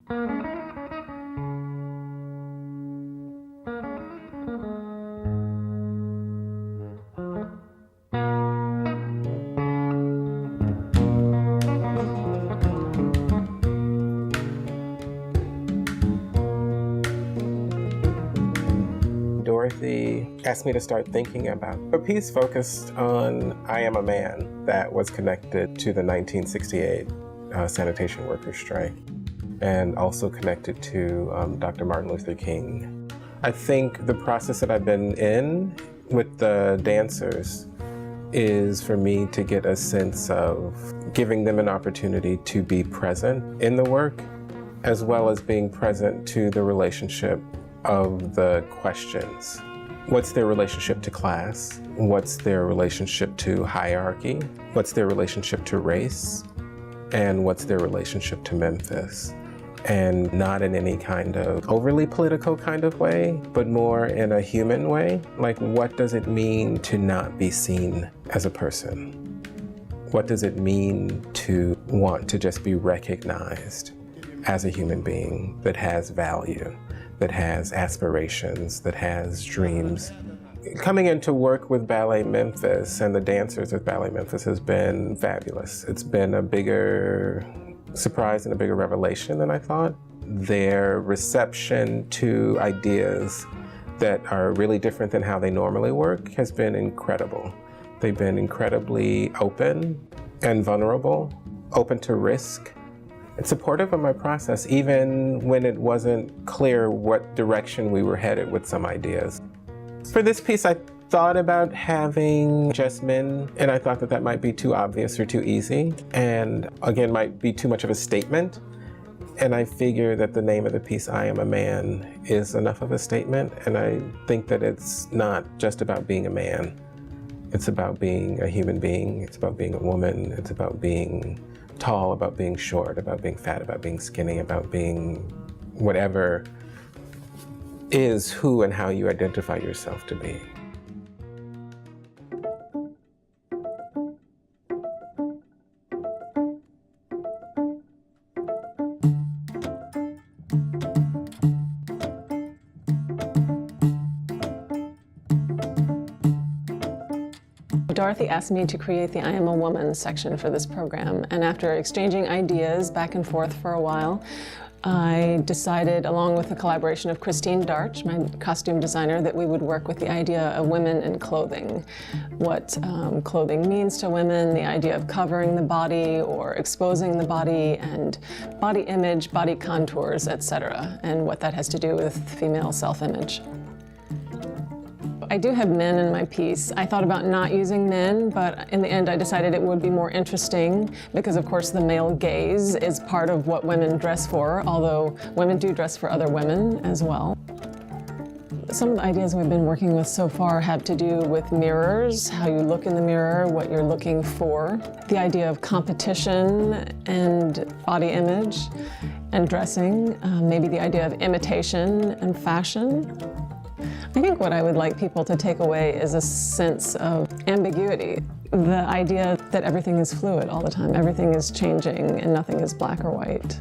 Dorothy asked me to start thinking about a piece focused on I Am a Man that was connected to the 1968 sanitation workers strike and also connected to Dr. Martin Luther King. I think the process that I've been in with the dancers is for me to get a sense of giving them an opportunity to be present in the work, as well as being present to the relationship of the questions. What's their relationship to class? What's their relationship to hierarchy? What's their relationship to race? And what's their relationship to Memphis? And not in any kind of overly political kind of way, but more in a human way. Like, what does it mean to not be seen as a person? What does it mean to want to just be recognized as a human being that has value, that has aspirations, that has dreams? Coming into work with Ballet Memphis and the dancers with Ballet Memphis has been fabulous. It's been a bigger surprise and a bigger revelation than I thought. Their reception to ideas that are really different than how they normally work has been incredible. They've been incredibly open and vulnerable, open to risk, and supportive of my process, even when it wasn't clear what direction we were headed with some ideas. For this piece, I thought about having just men, and I thought that that might be too obvious or too easy, and again, might be too much of a statement. And I figure that the name of the piece, I Am a Man, is enough of a statement, and I think that it's not just about being a man. It's about being a human being, it's about being a woman, it's about being tall, about being short, about being fat, about being skinny, about being whatever is who and how you identify yourself to be. Dorothy asked me to create the I Am a Woman section for this program, and after exchanging ideas back and forth for a while, I decided, along with the collaboration of Christine Darch, my costume designer, that we would work with the idea of women in clothing. What clothing means to women, the idea of covering the body or exposing the body, and body image, body contours, etc., and what that has to do with female self-image. I do have men in my piece. I thought about not using men, but in the end I decided it would be more interesting because, of course, the male gaze is part of what women dress for, although women do dress for other women as well. Some of the ideas we've been working with so far have to do with mirrors, how you look in the mirror, what you're looking for, the idea of competition and body image and dressing, maybe the idea of imitation and fashion. I think what I would like people to take away is a sense of ambiguity. The idea that everything is fluid all the time, everything is changing and nothing is black or white.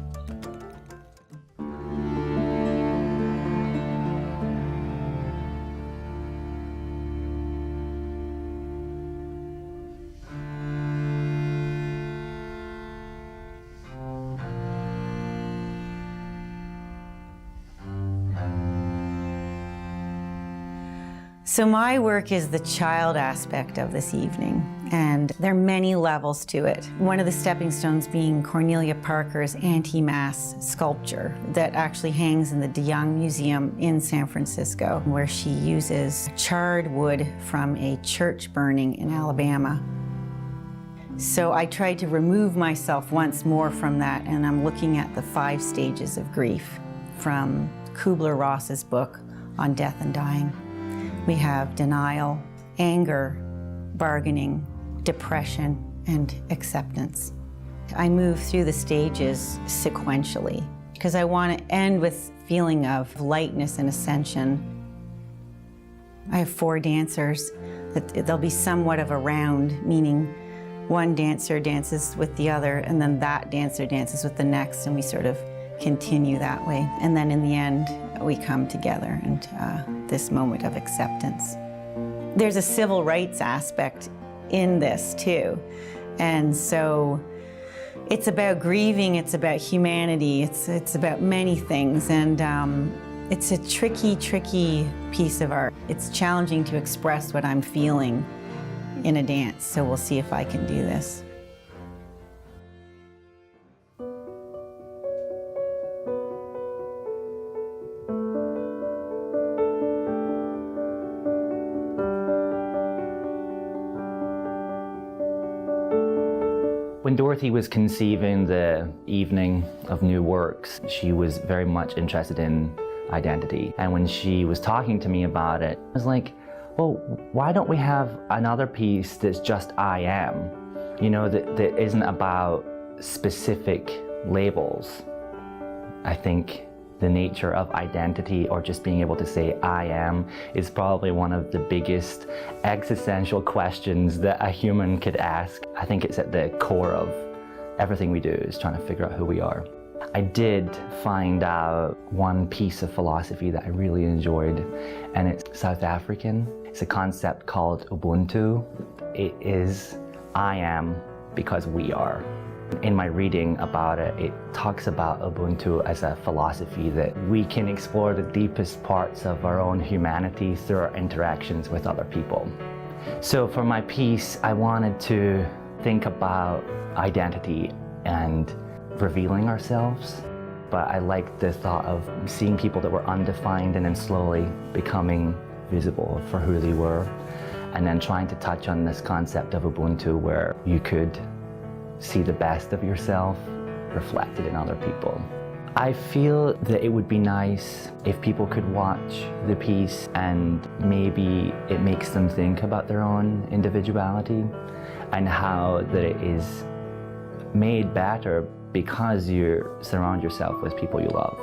So my work is the child aspect of this evening, and there are many levels to it. One of the stepping stones being Cornelia Parker's anti-mass sculpture that actually hangs in the DeYoung Museum in San Francisco, where she uses charred wood from a church burning in Alabama. So I tried to remove myself once more from that, and I'm looking at the 5 stages of grief from Kubler-Ross's book on death and dying. We have denial, anger, bargaining, depression, and acceptance. I move through the stages sequentially because I want to end with feeling of lightness and ascension. I have 4 dancers. There'll be somewhat of a round, meaning one dancer dances with the other, and then that dancer dances with the next, and we sort of continue that way. And then in the end, we come together and this moment of acceptance. There's a civil rights aspect in this too. And so it's about grieving, it's about humanity, it's about many things. And it's a tricky, tricky piece of art. It's challenging to express what I'm feeling in a dance, so we'll see if I can do this. When Dorothy was conceiving the evening of new works, she was very much interested in identity. And when she was talking to me about it, I was like, well, why don't we have another piece that's just I am? You know, that isn't about specific labels. I think the nature of identity, or just being able to say I am, is probably one of the biggest existential questions that a human could ask. I think it's at the core of everything we do, is trying to figure out who we are. I did find out one piece of philosophy that I really enjoyed, and it's South African. It's a concept called Ubuntu. It is I am because we are. In my reading about it, it talks about Ubuntu as a philosophy that we can explore the deepest parts of our own humanity through our interactions with other people. So for my piece, I wanted to think about identity and revealing ourselves. But I liked the thought of seeing people that were undefined and then slowly becoming visible for who they were. And then trying to touch on this concept of Ubuntu, where you could see the best of yourself reflected in other people. I feel that it would be nice if people could watch the piece and maybe it makes them think about their own individuality and how that it is made better because you surround yourself with people you love.